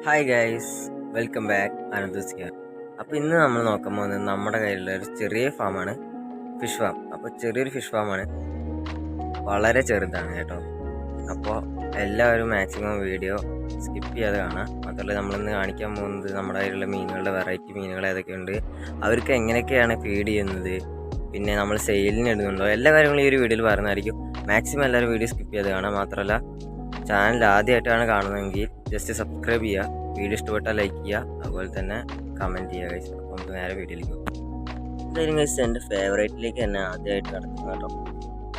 Hi guys, welcome back. അനന്തസ് here. അപ്പോൾ ഇന്ന് നമ്മൾ നോക്കാൻ പോകുന്നത് നമ്മുടെ കയ്യിലുള്ള ഒരു ചെറിയ ഫാമാണ്, ഫിഷ് ഫാം. അപ്പോൾ ചെറിയൊരു ഫിഷ് ഫാമാണ്, വളരെ ചെറുതാണ് കേട്ടോ. അപ്പോൾ എല്ലാവരും മാക്സിമം വീഡിയോ സ്കിപ്പ് ചെയ്യാതെ കാണാം. മാത്രമല്ല നമ്മളിന്ന് കാണിക്കാൻ പോകുന്നത് നമ്മുടെ കയ്യിലുള്ള മീനുകളുടെ വെറൈറ്റി മീനുകൾ ഏതൊക്കെയുണ്ട്, അവർക്ക് എങ്ങനെയൊക്കെയാണ് ഫീഡ് ചെയ്യുന്നത്, പിന്നെ നമ്മൾ സെയിലിന് ഇടുന്നുണ്ടോ, എല്ലാ കാര്യങ്ങളും ഈ ഒരു വീഡിയോയിൽ പറയുന്നതായിരിക്കും. മാക്സിമം എല്ലാവരും വീഡിയോ സ്കിപ്പ് ചെയ്ത് കാണാം. മാത്രമല്ല ചാനൽ ആദ്യമായിട്ടാണ് കാണുന്നതെങ്കിൽ ജസ്റ്റ് സബ്സ്ക്രൈബ് ചെയ്യുക, വീഡിയോ ഇഷ്ടപ്പെട്ടാൽ ലൈക്ക് ചെയ്യുക, അതുപോലെ തന്നെ കമൻറ്റ് ചെയ്യുക ഗൈസ്. അപ്പോൾ നമുക്ക് നേരെ വീഡിയോയിലേക്ക് പോകും. എന്തായാലും ഗൈസ് എൻ്റെ ഫേവറേറ്റിലേക്ക് തന്നെ ആദ്യമായിട്ട് കിടക്കുന്നത് കേട്ടോ.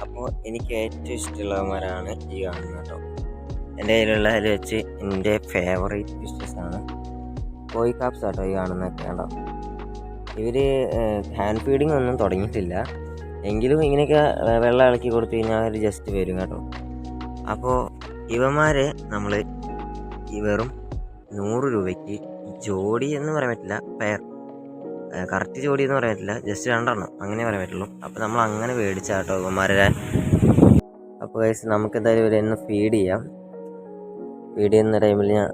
അപ്പോൾ എനിക്ക് ഏറ്റവും ഇഷ്ടമുള്ളവന്മാരാണ് ഈ കാണുന്നത് കേട്ടോ. എൻ്റെ കയ്യിലുള്ള അതിൽ വെച്ച് എൻ്റെ ഫേവറേറ്റ് ഫിഷസ് ആണ് കോയി കാപ്സ് കേട്ടോ. ഈ കാണുന്നതൊക്കെ കേട്ടോ, ഇവർ ഹാൻഡ് ഫീഡിങ് ഒന്നും തുടങ്ങിയിട്ടില്ല, എങ്കിലും ഇങ്ങനെയൊക്കെ വെള്ളം ഇളക്കി കൊടുത്തു കഴിഞ്ഞാൽ അവർ ജസ്റ്റ് വരും കേട്ടോ. അപ്പോൾ ഇവന്മാരെ നമ്മൾ വെറും 100 രൂപയ്ക്ക് ജോഡി എന്ന് പറയാൻ പറ്റില്ല, പെയർ, കറക്റ്റ് ജോഡി എന്ന് പറയാൻ പറ്റില്ല, ജസ്റ്റ് 2 അങ്ങനെ പറയാൻ പറ്റുള്ളൂ. അപ്പോൾ നമ്മൾ അങ്ങനെ മേടിച്ചാട്ടോ ഇവന്മാരെ. അപ്പോൾ ഗൈസ് നമുക്ക് എന്തായാലും ഇവരെന്ന് ഫീഡ് ചെയ്യാം. ഫീഡ് ചെയ്യുന്ന ടൈമിൽ ഞാൻ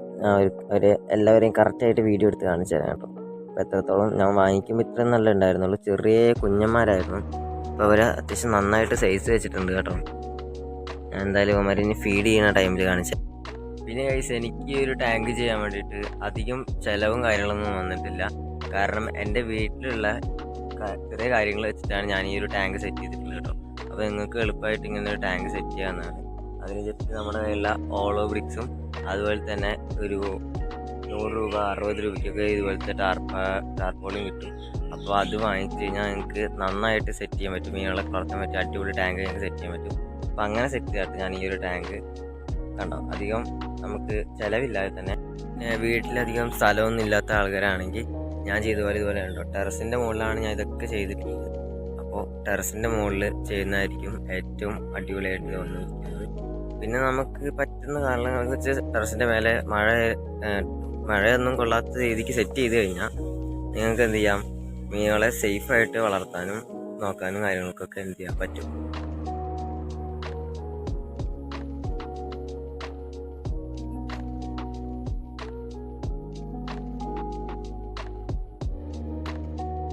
അവർ എല്ലാവരെയും കറക്റ്റായിട്ട് വീഡിയോ എടുത്ത് കാണിച്ചു തരാം കേട്ടോ. അപ്പോൾ എത്രത്തോളം ഞാൻ വാങ്ങിക്കുമ്പോൾ ഇത്രയും നല്ല ഉണ്ടായിരുന്നുള്ളൂ, ചെറിയ കുഞ്ഞന്മാരായിരുന്നു. അപ്പോൾ അവർ അത്യാവശ്യം നന്നായിട്ട് സൈസ് വെച്ചിട്ടുണ്ട് കേട്ടോ. ഞാൻ എന്തായാലും ഇവന്മാരിനി ഫീഡ് ചെയ്യുന്ന ടൈമിൽ കാണിച്ചു. പിന്നെ ഗൈസ് എനിക്ക് ഒരു ടാങ്ക് ചെയ്യാൻ വേണ്ടിയിട്ട് അധികം ചിലവും കാര്യങ്ങളൊന്നും വന്നിട്ടില്ല. കാരണം എൻ്റെ വീട്ടിലുള്ള ചെറിയ കാര്യങ്ങൾ വെച്ചിട്ടാണ് ഞാൻ ഈ ഒരു ടാങ്ക് സെറ്റ് ചെയ്തിട്ടുള്ളത് കേട്ടോ. അപ്പോൾ നിങ്ങൾക്ക് എളുപ്പമായിട്ട് ഇങ്ങനെ ഒരു ടാങ്ക് സെറ്റ് ചെയ്യാവുന്നതാണ്. അതിന് ജസ്റ്റ് നമ്മുടെ കയ്യിലുള്ള ഓളോ ബ്രിക്സും അതുപോലെ തന്നെ ഒരു 100 രൂപ 60 രൂപയ്ക്കൊക്കെ ഇതുപോലത്തെ ടാർപോളിയും കിട്ടും. അപ്പോൾ അത് വാങ്ങിച്ച് കഴിഞ്ഞാൽ നിങ്ങൾക്ക് നന്നായിട്ട് സെറ്റ് ചെയ്യാൻ പറ്റും, മീനുകളെ വളർത്താൻ പറ്റും, അടിപൊളി ടാങ്ക് നിങ്ങൾക്ക് സെറ്റ് ചെയ്യാൻ പറ്റും. അപ്പോൾ അങ്ങനെ സെറ്റ് ചെയ്തിട്ട് ഞാൻ ഈ ഒരു ടാങ്ക് കണ്ടോ, അധികം നമുക്ക് ചിലവില്ലാതെ തന്നെ. വീട്ടിലധികം സ്ഥലമൊന്നും ഇല്ലാത്ത ആൾക്കാരാണെങ്കിൽ ഞാൻ ചെയ്തപോലെ ഇതുപോലെ ഉണ്ടോ, ടെറസിൻ്റെ മുകളിലാണ് ഞാൻ ഇതൊക്കെ ചെയ്തിട്ടുള്ളത്. അപ്പോൾ ടെറസിൻ്റെ മുകളിൽ ചെയ്യുന്നതായിരിക്കും ഏറ്റവും അടിപൊളിയായിട്ട് തോന്നുന്നത്. പിന്നെ നമുക്ക് പറ്റുന്ന കാരണങ്ങൾ വെച്ച് ടെറസിൻ്റെ മേലെ മഴയൊന്നും കൊള്ളാത്ത രീതിക്ക് സെറ്റ് ചെയ്ത് കഴിഞ്ഞാൽ നിങ്ങൾക്ക് എന്ത് ചെയ്യാം, മീനുകളെ സേഫായിട്ട് വളർത്താനും നോക്കാനും കാര്യങ്ങൾക്കൊക്കെ എന്ത് ചെയ്യാൻ പറ്റും.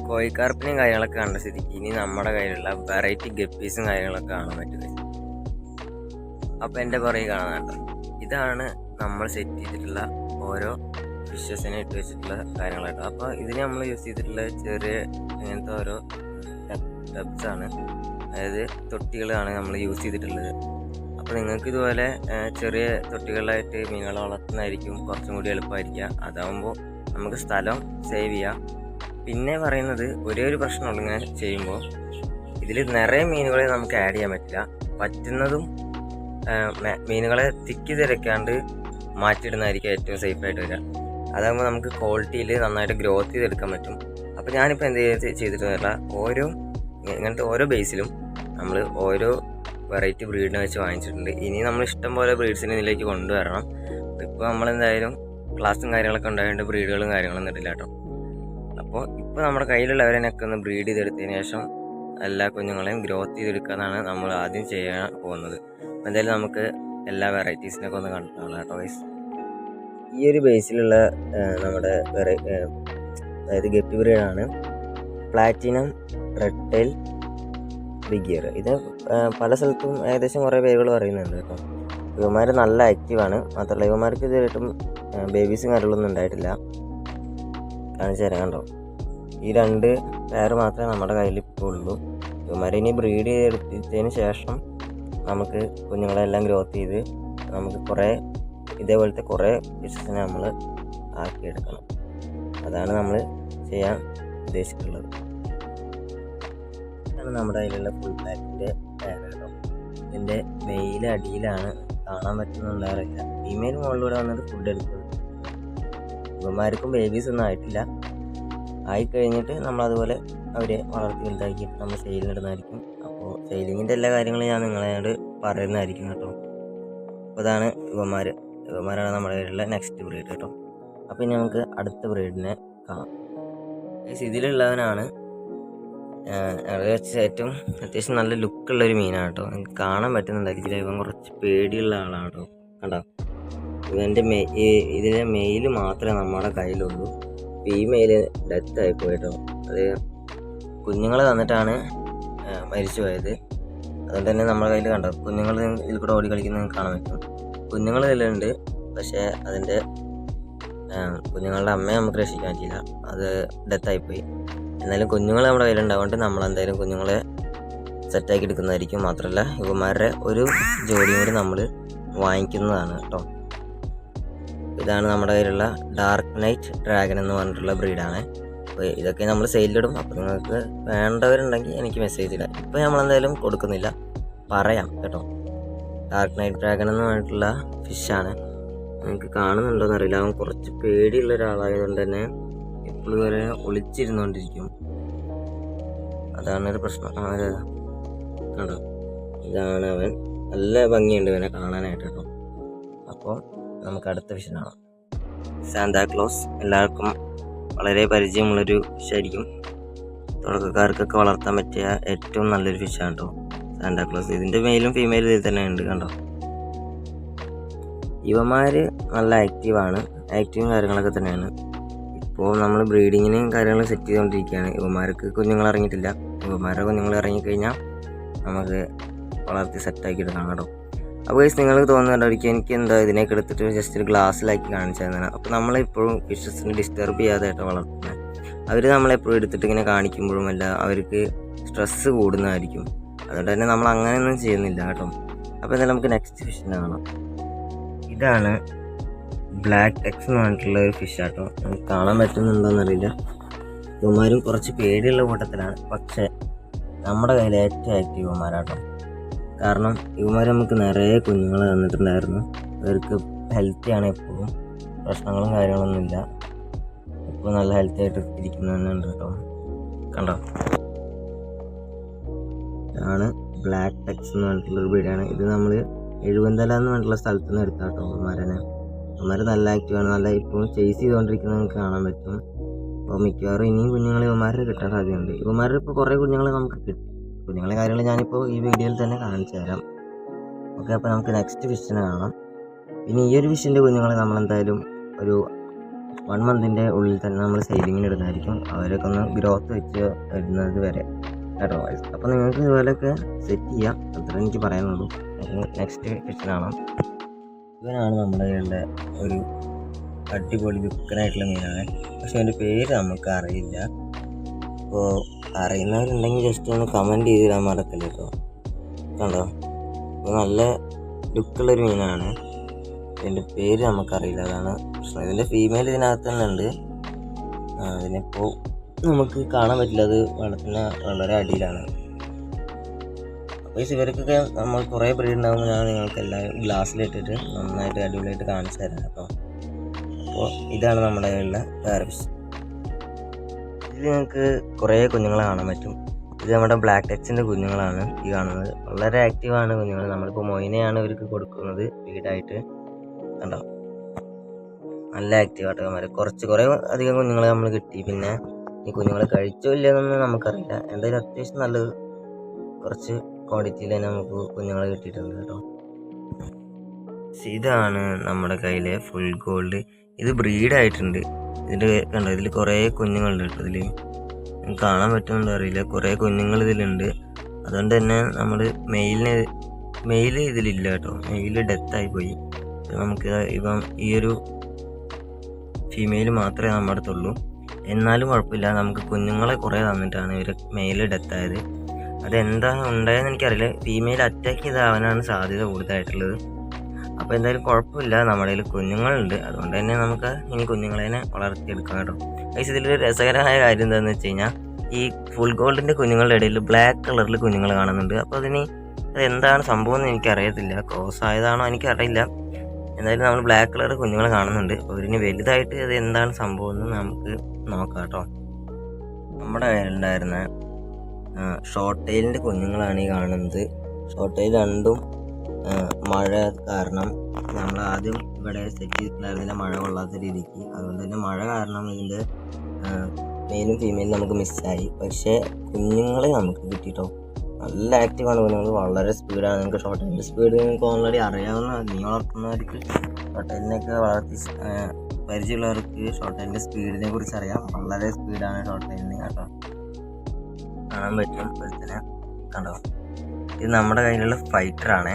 കോഴിക്കാർപ്പിനെയും കാര്യങ്ങളൊക്കെ കണ്ട സ്ഥിതിക്ക് ഇനി നമ്മുടെ കയ്യിലുള്ള വെറൈറ്റി ഗപ്പീസും കാര്യങ്ങളൊക്കെ കാണാൻ പറ്റുന്നത്. അപ്പോൾ എൻ്റെ പുറകെ കാണാൻ കേട്ടോ, ഇതാണ് നമ്മൾ സെറ്റ് ചെയ്തിട്ടുള്ള ഓരോ ഫിഷസിനെ ഇട്ട് വെച്ചിട്ടുള്ള കാര്യങ്ങളാട്ടോ. അപ്പോൾ ഇതിന് നമ്മൾ യൂസ് ചെയ്തിട്ടുള്ള ചെറിയ ഇങ്ങനത്തെ ഓരോ ടബ്സാണ്, അതായത് തൊട്ടികളാണ് നമ്മൾ യൂസ് ചെയ്തിട്ടുള്ളത്. അപ്പോൾ നിങ്ങൾക്ക് ഇതുപോലെ ചെറിയ തൊട്ടികളായിട്ട് മീനുകളെ വളർത്തുന്നതായിരിക്കും കുറച്ചും കൂടി എളുപ്പമായിരിക്കുക. അതാകുമ്പോൾ നമുക്ക് സ്ഥലം സേവ് ചെയ്യാം. പിന്നെ പറയുന്നത് ഒരേ ഒരു പ്രശ്നമുള്ളൂ ഇങ്ങനെ ചെയ്യുമ്പോൾ, ഇതിൽ നിറയെ മീനുകളെ നമുക്ക് ആഡ് ചെയ്യാൻ പറ്റില്ല. പറ്റുന്നതും മീനുകളെ തിക്കി തിരക്കാണ്ട് മാറ്റിയിടുന്നതായിരിക്കും ഏറ്റവും സേഫായിട്ട് വരിക. അതാകുമ്പോൾ നമുക്ക് ക്വാളിറ്റിയിൽ നന്നായിട്ട് ഗ്രോത്ത് ചെയ്തെടുക്കാൻ പറ്റും. അപ്പോൾ ഞാനിപ്പോൾ എന്ത് ചെയ്തിട്ടുള്ള ഇങ്ങനത്തെ ഓരോ ബേസിലും നമ്മൾ ഓരോ വെറൈറ്റി ബ്രീഡിനെ വെച്ച് വാങ്ങിച്ചിട്ടുണ്ട്. ഇനി നമ്മൾ ഇഷ്ടം പോലെ ബ്രീഡ്സിനെ ഇതിലേക്ക് കൊണ്ടുവരണം. ഇപ്പോൾ നമ്മളെന്തായാലും ക്ലാസ്സും കാര്യങ്ങളൊക്കെ ഉണ്ടായതുകൊണ്ട് ബ്രീഡുകളും കാര്യങ്ങളൊന്നും ഇട്ടില്ല കേട്ടോ. അപ്പോൾ ഇപ്പോൾ നമ്മുടെ കയ്യിലുള്ളവരെയൊക്കെ ഒന്ന് ബ്രീഡ് ചെയ്തെടുത്തതിന് ശേഷം എല്ലാ കുഞ്ഞുങ്ങളെയും ഗ്രോത്ത് ചെയ്തെടുക്കാനാണ് നമ്മൾ ആദ്യം ചെയ്യാൻ പോകുന്നത്. അപ്പോൾ എന്തായാലും നമുക്ക് എല്ലാ വെറൈറ്റീസിനൊക്കെ ഒന്ന് കണ്ടാണ് കേട്ടോ ഗൈസ്. ഈ ഒരു ബേസിലുള്ള നമ്മുടെ അതായത് ഗപ്പി ബ്രീഡാണ് platinum red tail big ear. ഇത് പല സ്ഥലത്തും ഏകദേശം കുറേ പേരുകൾ പറയുന്നുണ്ട് കേട്ടോ. ഇവന്മാർ നല്ല ആക്റ്റീവാണ്. മാത്രമല്ല ഇവന്മാർക്ക് ഇതുവരെയായിട്ടും ബേബീസും കാര്യങ്ങളൊന്നും ഉണ്ടായിട്ടില്ല. കാണിച്ചു തരാം കണ്ടോ, ഈ 2 പെയർ മാത്രമേ നമ്മുടെ കയ്യിൽ ഇപ്പോൾ ഉള്ളൂ. ഇവന്മാരെ ഇനി ബ്രീഡ് ചെയ്തെടുത്തതിന് ശേഷം നമുക്ക് കുഞ്ഞുങ്ങളെല്ലാം ഗ്രോത്ത് ചെയ്ത് നമുക്ക് കുറേ ഇതേപോലത്തെ കുറേ ഫിഷസിനെ നമ്മൾ ആക്കിയെടുക്കണം. അതാണ് നമ്മൾ ചെയ്യാൻ ഉദ്ദേശിച്ചിട്ടുള്ളത്. ഇതാണ് നമ്മുടെ കയ്യിലുള്ള ഫുൾ പാക്കിൻ്റെ പെയർ കേട്ടോ. ഇതിൻ്റെ മെയിൽ അടിയിലാണ്, കാണാൻ പറ്റുന്നുണ്ടാറില്ല. ഫീമെയിൽ മുകളിലൂടെ വന്നിട്ട് ഫുഡ് എടുക്കുന്നത്. ഇവന്മാർക്കും ബേബീസ് ഒന്നും ആയിട്ടില്ല. ആയിക്കഴിഞ്ഞിട്ട് നമ്മളതുപോലെ അവരെ വളർത്തി വലുതാക്കിയിട്ട് നമ്മൾ സെയിലിനിടുന്നതായിരിക്കും. അപ്പോൾ സെയിലിങ്ങിൻ്റെ എല്ലാ കാര്യങ്ങളും ഞാൻ നിങ്ങളോട് പറയുന്നതായിരിക്കും കേട്ടോ. അപ്പോൾ ഇതാണ് ഇവന്മാരാണ് നമ്മുടെ കയ്യിലുള്ള നെക്സ്റ്റ് ബ്രീഡ് കേട്ടോ. അപ്പോൾ ഇനി നമുക്ക് അടുത്ത ബ്രീഡിനെ കാണാം. ഇതിലുള്ളവനാണ് അവിടെ വെച്ച് ഏറ്റവും അത്യാവശ്യം നല്ല ലുക്കുള്ളൊരു മീനാണ് കേട്ടോ. നിങ്ങൾക്ക് കാണാൻ പറ്റുന്നുണ്ടായിരിക്കില്ല, ഇവൻ കുറച്ച് പേടിയുള്ള ആളാണ് കേട്ടോ. കണ്ടോ, ഇതിലെ മെയിൽ മാത്രമേ നമ്മുടെ കയ്യിലുള്ളൂ. Female death ആയിപ്പോയിട്ടോ. അത് കുഞ്ഞുങ്ങൾ തന്നിട്ടാണ് മരിച്ചു പോയത്. അതുകൊണ്ട് തന്നെ നമ്മുടെ കയ്യിൽ കണ്ടോ കുഞ്ഞുങ്ങൾ ഇതിൽ കൂടെ ഓടി കളിക്കുന്നത് കാണാൻ പറ്റും. കുഞ്ഞുങ്ങൾ ഇതിലുണ്ട്, പക്ഷേ അതിൻ്റെ കുഞ്ഞുങ്ങളുടെ അമ്മയെ നമുക്ക് രക്ഷിക്കാൻ പറ്റില്ല, അത് ഡെത്തായിപ്പോയി. എന്നാലും കുഞ്ഞുങ്ങൾ നമ്മുടെ കയ്യിലുണ്ടാവുകൊണ്ട് നമ്മളെന്തായാലും കുഞ്ഞുങ്ങളെ സെറ്റാക്കി എടുക്കുന്നതായിരിക്കും. മാത്രമല്ല ഇവന്മാരുടെ ഒരു ജോഡിയും കൂടി നമ്മൾ വാങ്ങിക്കുന്നതാണ് കേട്ടോ. ഇതാണ് നമ്മുടെ കയ്യിലുള്ള ഡാർക്ക് നൈറ്റ് ഡ്രാഗൺ എന്ന് പറഞ്ഞിട്ടുള്ള ബ്രീഡാണ്. അപ്പോൾ ഇതൊക്കെ നമ്മൾ സെയിലിടും. അപ്പോൾ നിങ്ങൾക്ക് വേണ്ടവരുണ്ടെങ്കിൽ എനിക്ക് മെസ്സേജ് ഇടാം. ഇപ്പോൾ നമ്മളെന്തായാലും കൊടുക്കുന്നില്ല, പറയാം കേട്ടോ. ഡാർക്ക് നൈറ്റ് ഡ്രാഗൺ എന്ന് പറഞ്ഞിട്ടുള്ള ഫിഷാണ്. നിങ്ങൾക്ക് കാണുന്നുണ്ടോയെന്ന് അറിയില്ല, അവൻ കുറച്ച് പേടിയുള്ള ഒരാളായതുകൊണ്ട് തന്നെ എപ്പോഴും വരെ ഒളിച്ചിരുന്നുകൊണ്ടിരിക്കും. അതാണ് ഒരു പ്രശ്നം. കണ്ടോ, ഇതാണ് അവൻ. നല്ല ഭംഗിയുണ്ട് ഇവനെ കാണാനായിട്ട് കേട്ടോ. അപ്പോൾ നമുക്ക് അടുത്ത ഫിഷിനാണ് സാന്താക്ലോസ്. എല്ലാവർക്കും വളരെ പരിചയമുള്ളൊരു ഫിഷായിരിക്കും. തുടക്കക്കാർക്കൊക്കെ വളർത്താൻ പറ്റിയ ഏറ്റവും നല്ലൊരു ഫിഷാണ് കേട്ടോ സാന്താക്ലോസ്. ഇതിൻ്റെ മെയിലും ഫീമെയിലും ഇതിൽ തന്നെ ഉണ്ട് കണ്ടോ. ഇവന്മാർ നല്ല ആക്റ്റീവും കാര്യങ്ങളൊക്കെ തന്നെയാണ്. ഇപ്പോൾ നമ്മൾ ബ്രീഡിങ്ങിന് കാര്യങ്ങൾ സെറ്റ് ചെയ്തുകൊണ്ടിരിക്കുകയാണ്. ഇവന്മാർക്ക് കുഞ്ഞുങ്ങൾ ഇറങ്ങിയിട്ടില്ല. ഇവന്മാരുടെ കുഞ്ഞുങ്ങൾ ഇറങ്ങിക്കഴിഞ്ഞാൽ നമുക്ക് വളർത്തി സെറ്റാക്കി എടുക്കാം കേട്ടോ. അപ്പോൾ നിങ്ങൾക്ക് തോന്നുന്നുണ്ടായിരിക്കും എനിക്ക് എന്താ ഇതിനൊക്കെ എടുത്തിട്ട് ജസ്റ്റ് ഒരു ഗ്ലാസ്സിലാക്കി കാണിച്ചു തന്നതാണ്. അപ്പോൾ നമ്മളെപ്പോഴും ഫിഷസിനെ ഡിസ്റ്റർബ് ചെയ്യാതായിട്ട് വളർത്തുന്നത്. അവർ നമ്മളെപ്പോഴും എടുത്തിട്ട് ഇങ്ങനെ കാണിക്കുമ്പോഴും അല്ല അവർക്ക് സ്ട്രെസ്സ് കൂടുന്നതായിരിക്കും. അതുകൊണ്ട് തന്നെ നമ്മൾ അങ്ങനെയൊന്നും ചെയ്യുന്നില്ല കേട്ടോ. അപ്പോൾ എന്തായാലും നമുക്ക് നെക്സ്റ്റ് ഫിഷിനെ കാണാം. ഇതാണ് ബ്ലാക്ക് ടെക്സ് എന്ന് പറഞ്ഞിട്ടുള്ള ഒരു ഫിഷാട്ടോ. നമുക്ക് കാണാൻ പറ്റുന്നുണ്ടോയെന്നറിയില്ല. ഇവന്മാരും കുറച്ച് പേടിയുള്ള കൂട്ടത്തിലാണ്, പക്ഷേ നമ്മുടെ കയ്യിൽ ഏറ്റവും ആക്റ്റീവ് ഇവന്മാരാട്ടോ. കാരണം ഇവന്മാർ നമുക്ക് നിറയെ കുഞ്ഞുങ്ങൾ തന്നിട്ടുണ്ടായിരുന്നു. അവർക്ക് ഹെൽത്തിയാണ്, എപ്പോഴും പ്രശ്നങ്ങളും കാര്യങ്ങളൊന്നുമില്ല. ഇപ്പോൾ നല്ല ഹെൽത്തി ആയിട്ട് ഇരിക്കുന്നുണ്ട് കേട്ടോ. കണ്ടോ, ഇതാണ് ബ്ലാക്ക് ടെക്സ് എന്ന് പറഞ്ഞിട്ടുള്ളൊരു ബ്രീഡാണ്. ഇത് നമ്മൾ എഴുപന്തല എന്ന് പറഞ്ഞിട്ടുള്ള സ്ഥലത്ത് നിന്ന് എടുത്താട്ടോ ഇവന്മാർ നല്ല ആക്റ്റീവാണ്. നല്ല ഇപ്പോൾ ചേസ് ചെയ്തുകൊണ്ടിരിക്കുന്നത് നമുക്ക് കാണാൻ പറ്റും. അപ്പോൾ മിക്കവാറും ഇനിയും കുഞ്ഞുങ്ങൾ ഇവന്മാരുടെ കിട്ടാൻ സാധ്യതയുണ്ട്. ഇവന്മാരുടെ ഇപ്പോൾ കുറേ കുഞ്ഞുങ്ങൾ നമുക്ക് കിട്ടും. കുഞ്ഞുങ്ങളെ കാര്യങ്ങൾ ഞാനിപ്പോൾ ഈ വീഡിയോയിൽ തന്നെ കാണിച്ചു തരാം. ഓക്കെ, അപ്പോൾ നമുക്ക് നെക്സ്റ്റ് ഫിഷിനെ കാണാം. ഇനി ഈ ഒരു ഫിഷിൻ്റെ കുഞ്ഞുങ്ങളെ നമ്മളെന്തായാലും ഒരു 1 മന്തിൻ്റെ ഉള്ളിൽ തന്നെ നമ്മൾ സെയിലിങ്ങിന് ഇടുന്നതായിരിക്കും. അവരൊക്കെ ഒന്ന് ഗ്രോത്ത് വെച്ച് വരുന്നത് വരെ കേട്ടോ. അപ്പോൾ നിങ്ങൾക്ക് ഇതുപോലെയൊക്കെ സെറ്റ് ചെയ്യാം, അത്ര എനിക്ക് പറയാനുള്ളൂ. നെക്സ്റ്റ് ഫിഷിനാണ്. ഇവനാണ് നമ്മുടെ കയ്യിലുള്ള ഒരു അടിപൊളി ലുക്കനായിട്ടുള്ള മീനാണ്. പക്ഷെ അതിൻ്റെ പേര് നമുക്ക് അറിയില്ല. അപ്പോൾ അറിയുന്നവരുണ്ടെങ്കിൽ ജസ്റ്റ് ഒന്ന് കമൻറ്റ് ചെയ്തിടാൻ മറക്കല്ല കേട്ടോ. കണ്ടോ, അപ്പോൾ നല്ല ലുക്കുള്ളൊരു മീനാണ്. ഇതിൻ്റെ പേര് നമുക്കറിയില്ല, അതാണ് പ്രശ്നം. ഇതിൻ്റെ ഫീമെയിൽ ഇതിനകത്ത് തന്നെ ഉണ്ട്. അതിനിപ്പോൾ നമുക്ക് കാണാൻ പറ്റില്ല, അത് വെള്ളത്തിന് വളരെ അടിയിലാണ്. അപ്പോൾ ഈ ഇവർക്കൊക്കെ നമ്മൾ കുറേ ബ്രീഡ് ഉണ്ടാകുമ്പോൾ ഞാൻ നിങ്ങൾക്ക് എല്ലാം ഗ്ലാസ്സിലിട്ടിട്ട് നന്നായിട്ട് അടിപൊളിയായിട്ട് കാണിച്ചു തരാം കേട്ടോ. അപ്പോൾ ഇതാണ് നമ്മുടെ കയ്യിലുള്ള വേറെ ഫിഷ്. ഇതിൽ നിങ്ങൾക്ക് കുറേ കുഞ്ഞുങ്ങളെ കാണാൻ പറ്റും. ഇത് നമ്മുടെ ബ്ലാക്ക് ടെക്സിൻ്റെ കുഞ്ഞുങ്ങളാണ് ഈ കാണുന്നത്. വളരെ ആക്റ്റീവാണ് കുഞ്ഞുങ്ങൾ. നമ്മളിപ്പോൾ മൊയിനെയാണ് ഇവർക്ക് കൊടുക്കുന്നത് ഫീഡായിട്ട്. കണ്ടോ, നല്ല ആക്റ്റീവായിട്ട് കുറേ അധികം കുഞ്ഞുങ്ങളെ നമ്മൾ കിട്ടി. പിന്നെ ഈ കുഞ്ഞുങ്ങളെ കഴിച്ചോ ഇല്ലയെന്നൊന്നും നമുക്കറിയില്ല. എന്തായാലും അത്യാവശ്യം നല്ലത് കുറച്ച് ക്വാണ്ടിറ്റിയിൽ തന്നെ നമുക്ക് കുഞ്ഞുങ്ങളെ കിട്ടിയിട്ടുണ്ട് കേട്ടോ. ഇതാണ് നമ്മുടെ കയ്യിലെ ഫുൾ ഗോൾഡ്. ഇത് ബ്രീഡായിട്ടുണ്ട്. ഇതിൻ്റെ കണ്ടോ, ഇതിൽ കുറേ കുഞ്ഞുങ്ങളുണ്ട് കേട്ടോ. ഇതിൽ കാണാൻ പറ്റുന്നുണ്ടോ അറിയില്ല, കുറേ കുഞ്ഞുങ്ങൾ ഇതിലുണ്ട്. അതുകൊണ്ട് തന്നെ നമ്മൾ മെയിൽ ഇതിലില്ല കേട്ടോ. മെയിൽ ഡെത്തായി പോയി. നമുക്ക് ഈ ഒരു ഫീമെയിൽ മാത്രമേ നമ്മുടെ അടുത്തുള്ളൂ. എന്നാലും കുഴപ്പമില്ല, നമുക്ക് കുഞ്ഞുങ്ങളെ കുറേ തന്നിട്ടാണ് ഇവർ മെയിൽ ഡെത്തായത്. അതെന്താ ഉണ്ടായെന്ന് എനിക്കറിയില്ല. ഫീമെയിൽ അറ്റാക്ക് ചെയ്താവാനാണ് സാധ്യത കൂടുതലായിട്ടുള്ളത്. അപ്പോൾ എന്തായാലും കുഴപ്പമില്ല, നമ്മുടെ കയ്യിൽ കുഞ്ഞുങ്ങളുണ്ട്. അതുകൊണ്ട് തന്നെ നമുക്ക് ഇനി കുഞ്ഞുങ്ങളെ വളർത്തിയെടുക്കാം കേട്ടോ. ഗൈസ്, ഇതിലൊരു രസകരമായ കാര്യം എന്താണെന്ന് വെച്ച് കഴിഞ്ഞാൽ ഈ ഫുൾ ഗോൾഡിൻ്റെ കുഞ്ഞുങ്ങളുടെ ഇടയിൽ ബ്ലാക്ക് കളറിൽ കുഞ്ഞുങ്ങൾ കാണുന്നുണ്ട്. അപ്പോൾ അതെന്താണ് സംഭവം എന്ന് എനിക്കറിയത്തില്ല. ക്രോസ് ആയതാണോ എനിക്കറിയില്ല. എന്തായാലും നമ്മൾ ബ്ലാക്ക് കളർ കുഞ്ഞുങ്ങൾ കാണുന്നുണ്ട്. അപ്പോൾ ഇതിന് വലുതായിട്ട് അത് എന്താണ് സംഭവം എന്ന് നമുക്ക് നോക്കാം കേട്ടോ. നമ്മുടെ കയ്യിലുണ്ടായിരുന്ന ഷോർട്ട് ടൈലിൻ്റെ കുഞ്ഞുങ്ങളാണ് ഈ കാണുന്നത്. ഷോർട്ട് ടൈൽ രണ്ടും മഴ കാരണം നമ്മൾ ആദ്യം ഇവിടെ സെറ്റ് ചെയ്തിട്ടുണ്ടായിരുന്നില്ല, മഴ കൊള്ളാത്ത രീതിക്ക്. അതുകൊണ്ട് തന്നെ മഴ കാരണം ഇതിൻ്റെ മെയിലും ഫീമെയിലും നമുക്ക് മിസ്സായി. പക്ഷേ കുഞ്ഞുങ്ങളെ നമുക്ക് കിട്ടിയിട്ടോ. നല്ല ആക്റ്റീവാണ് കുഞ്ഞുങ്ങൾ, വളരെ സ്പീഡാണ്. നിങ്ങൾക്ക് ഷോർട്ട് ടൈമിൻ്റെ സ്പീഡ് നിങ്ങൾക്ക് ഓൾറെഡി അറിയാവുന്ന, നീ വളർത്തുന്നവർക്ക് ഷോർട്ട് ടൈലിനെയൊക്കെ വളർത്തി പരിചയമുള്ളവർക്ക് ഷോർട്ട് ടൈലിൻ്റെ സ്പീഡിനെ കുറിച്ച് അറിയാം. വളരെ സ്പീഡാണ് ഷോർട്ട് ടൈലിന് കേട്ടോ. കാണാൻ പറ്റും അതുപോലെ തന്നെ കണ്ടോ. ഇത് നമ്മുടെ കയ്യിലുള്ള ഫൈറ്ററാണ്.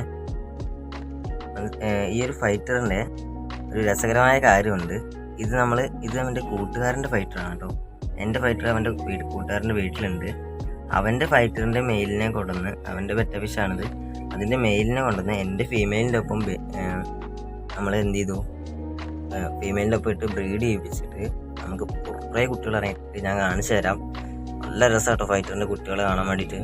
ഈ ഒരു ഫൈറ്ററിൻ്റെ ഒരു രസകരമായ കാര്യമുണ്ട്. ഇത് അവൻ്റെ കൂട്ടുകാരൻ്റെ ഫൈറ്ററാണ് കേട്ടോ. എൻ്റെ ഫൈറ്റർ അവൻ്റെ കൂട്ടുകാരൻ്റെ വീട്ടിലുണ്ട്. അവൻ്റെ ഫൈറ്ററിൻ്റെ മെയിലിനെ കൊണ്ടുവന്ന്, അവൻ്റെ പെറ്റഫിഷാണിത്, അതിൻ്റെ മെയിലിനെ കൊണ്ടുവന്ന് എൻ്റെ ഫീമെയിലിൻ്റെ ഒപ്പം നമ്മൾ എന്ത് ചെയ്തു, ഫീമെയിലിൻ്റെ ഒപ്പം ഇട്ട് ബ്രീഡ് ചെയ്യിപ്പിച്ചിട്ട് നമുക്ക് കുറേ കുട്ടികൾ ഇറങ്ങിയിട്ട് ഞാൻ കാണിച്ചു തരാം. നല്ല രസമാണ് കേട്ടോ ഫൈറ്ററിൻ്റെ കുട്ടികളെ കാണാൻ വേണ്ടിയിട്ട്.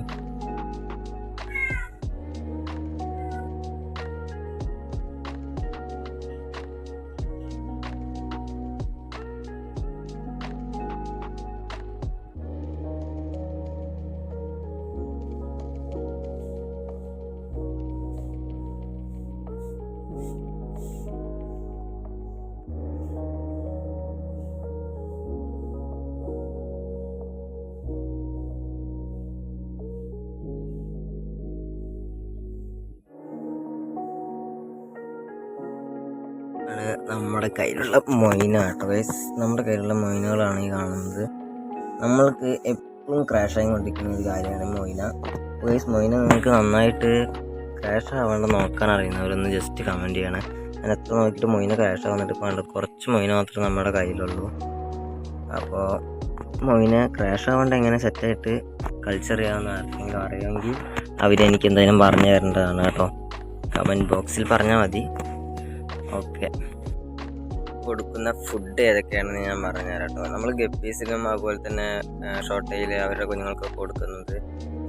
നമ്മുടെ കയ്യിലുള്ള മൊയിന കേട്ടോ ഗൈസ്. നമ്മുടെ കയ്യിലുള്ള മൊയിനുകളാണ് ഈ കാണുന്നത്. നമ്മൾക്ക് എപ്പോഴും ക്രാഷായി കൊണ്ടിരിക്കുന്ന ഒരു കാര്യമാണ് മൊയിന ഗൈസ്. മൊയിന നിങ്ങൾക്ക് നന്നായിട്ട് ക്രാഷ് ആവാണ്ട് നോക്കാൻ അറിയുന്നവരൊന്ന് ജസ്റ്റ് കമൻറ്റ് ചെയ്യണേ. ഞാൻ എത്ര നോക്കിയിട്ട് മൊയിന ക്രാഷ് ആവുന്നിട്ട് ഇപ്പോൾ കുറച്ച് മൊയിന മാത്രമേ നമ്മുടെ കയ്യിലുള്ളൂ. അപ്പോൾ മൊയിന ക്രാഷ് ആവാണ്ട് എങ്ങനെ സെറ്റായിട്ട് കൾച്ചർ ചെയ്യാമെന്ന് ആർക്കെങ്കിലും അറിയാമെങ്കിൽ അവരെനിക്ക് എന്തായാലും പറഞ്ഞു തരേണ്ടതാണ് കേട്ടോ. കമൻറ്റ് ബോക്സിൽ പറഞ്ഞാൽ മതി. ഓക്കെ, കൊടുക്കുന്ന ഫുഡ് ഏതൊക്കെയാണെന്ന് ഞാൻ പറഞ്ഞുതരാം കേട്ടോ. നമ്മൾ ഗപ്പീസിനും അതുപോലെ തന്നെ ഷോർട്ട് ടൈൽ അവരുടെ കുഞ്ഞുങ്ങൾക്ക് കൊടുക്കുന്നത്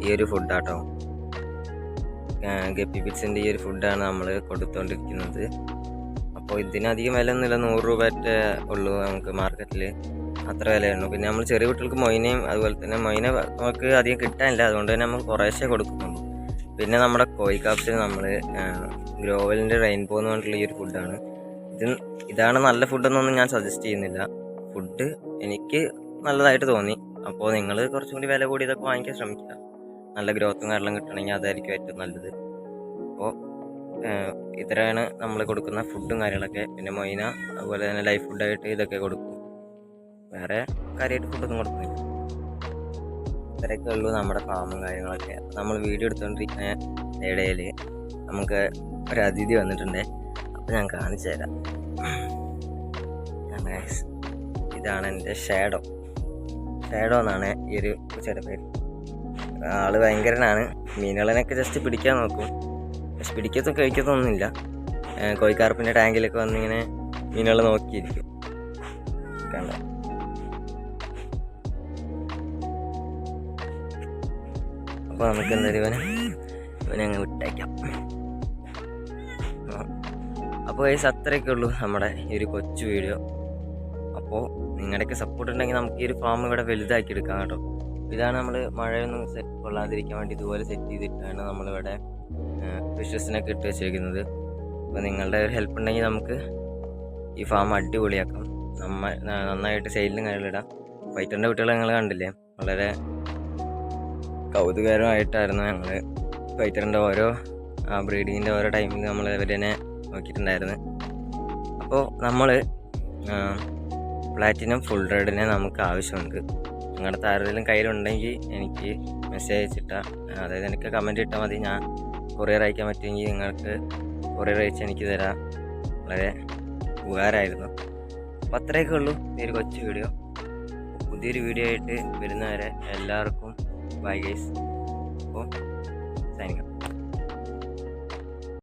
ഈ ഒരു ഫുഡാട്ടോ. ഗപ്പി പിറ്റ്സിൻ്റെ ഈ ഒരു ഫുഡാണ് നമ്മൾ കൊടുത്തുകൊണ്ടിരിക്കുന്നത്. അപ്പോൾ ഇതിനധികം വില ഒന്നുമില്ല, 100 രൂപയൊക്കെ ഉള്ളൂ നമുക്ക് മാർക്കറ്റിൽ, അത്ര വിലയുള്ളൂ. പിന്നെ നമ്മൾ ചെറിയ കുട്ടികൾക്ക് മൊയിനയും അതുപോലെ തന്നെ മൊയിന നമുക്ക് അധികം കിട്ടാനില്ല, അതുകൊണ്ട് തന്നെ നമ്മൾ കുറേശ്ശേ കൊടുക്കുന്നുള്ളൂ. പിന്നെ നമ്മുടെ കോഴിക്കാപ്സിന് നമ്മൾ ഗ്രോവലിൻ്റെ റെയിൻബോ എന്ന് പറഞ്ഞിട്ടുള്ള ഈ ഒരു ഫുഡാണ്. ഇതാണ് നല്ല ഫുഡെന്നൊന്നും ഞാൻ സജസ്റ്റ് ചെയ്യുന്നില്ല. ഫുഡ് എനിക്ക് നല്ലതായിട്ട് തോന്നി. അപ്പോൾ നിങ്ങൾ കുറച്ചും കൂടി വില കൂടി ഇതൊക്കെ വാങ്ങിക്കാൻ ശ്രമിക്കുക. നല്ല ഗ്രോത്തും കാര്യങ്ങളും കിട്ടണമെങ്കിൽ അതായിരിക്കും ഏറ്റവും നല്ലത്. അപ്പോൾ ഇത്രയാണ് നമ്മൾ കൊടുക്കുന്ന ഫുഡും കാര്യങ്ങളൊക്കെ. പിന്നെ മൊയിന അതുപോലെ തന്നെ ലൈഫ് ഫുഡായിട്ട് ഇതൊക്കെ കൊടുക്കും. വേറെ കാര്യമായിട്ട് ഫുഡൊന്നും കൊടുക്കുന്നില്ല. ഇത്രയൊക്കെ ഉള്ളൂ നമ്മുടെ ഫാമും കാര്യങ്ങളൊക്കെ. നമ്മൾ വീഡിയോ എടുത്തുകൊണ്ടിരിക്കുന്ന ഇടയിൽ നമുക്ക് ഒരു അതിഥി വന്നിട്ടുണ്ട്. അപ്പോൾ ഞാൻ കാണിച്ചു തരാം. ഇതാണ് എൻ്റെ ഷാഡോ എന്നാണ് ഈ ഒരു പൂച്ചയുടെ പേര്. ആള് ഭയങ്കരനാണ്. മീനുകളെയൊക്കെ ജസ്റ്റ് പിടിക്കാൻ നോക്കും, പക്ഷെ പിടിക്കത്തും കഴിക്കത്തൊന്നുമില്ല. കോഴിക്കാർപ്പിൻ്റെ ടാങ്കിലൊക്കെ വന്നിങ്ങനെ മീനുകൾ നോക്കിയിരിക്കും. കണ്ടോ, അപ്പോൾ നമുക്ക് എന്തായാലും ഇവനെ അങ്ങ് വിട്ടേക്കാം. അപ്പോൾ ഗൈസ് അത്രയൊക്കെ ഉള്ളൂ നമ്മുടെ ഈ ഒരു കൊച്ചു വീഡിയോ. അപ്പോൾ നിങ്ങളുടെയൊക്കെ സപ്പോർട്ട് ഉണ്ടെങ്കിൽ നമുക്ക് ഈ ഒരു ഫാം ഇവിടെ വലുതാക്കി എടുക്കാം കേട്ടോ. ഇതാണ് നമ്മൾ മഴയൊന്നും കൊള്ളാതിരിക്കാൻ വേണ്ടി ഇതുപോലെ സെറ്റ് ചെയ്തിട്ടാണ് നമ്മളിവിടെ ഫിഷസിനൊക്കെ ഇട്ട് വെച്ചിരിക്കുന്നത്. അപ്പോൾ നിങ്ങളുടെ ഒരു ഹെൽപ്പ് ഉണ്ടെങ്കിൽ നമുക്ക് ഈ ഫാം അടിപൊളിയാക്കാം. നന്നായിട്ട് സെയിലിനും കാര്യങ്ങളിടാം. ഫൈറ്ററിൻ്റെ കുട്ടികളെ നിങ്ങൾ കണ്ടില്ലേ, വളരെ കൗതുകരമായിട്ടായിരുന്നു ഞങ്ങൾ ഫൈറ്ററിൻ്റെ ഓരോ ബ്രീഡിങ്ങിൻ്റെ ഓരോ ടൈമിൽ നമ്മൾ ഇവരെ നോക്കിയിട്ടുണ്ടായിരുന്നു. അപ്പോൾ നമ്മൾ പ്ലാറ്റിനം ഫുൾ റെഡിനെ നമുക്ക് ആവശ്യമുണ്ട്. നിങ്ങളുടെ ആരുടെയും കയ്യിലുണ്ടെങ്കിൽ എനിക്ക് മെസ്സേജ് അയച്ചിട്ടാൽ, അതായത് എനിക്ക് കമൻറ്റ് ഇട്ടാൽ മതി. ഞാൻ കൊറിയർ അയക്കാൻ പറ്റുമെങ്കിൽ നിങ്ങൾക്ക് കൊറിയർ അയച്ച് എനിക്ക് തരാം. വളരെ ഉപകാരമായിരുന്നു. അപ്പോൾ അത്രയൊക്കെ ഉള്ളൂ ഈ ഒരു കൊച്ചു വീഡിയോ. പുതിയൊരു വീഡിയോ ആയിട്ട് വരുന്നവരെ എല്ലാവർക്കും ബൈ ഗൈസ്.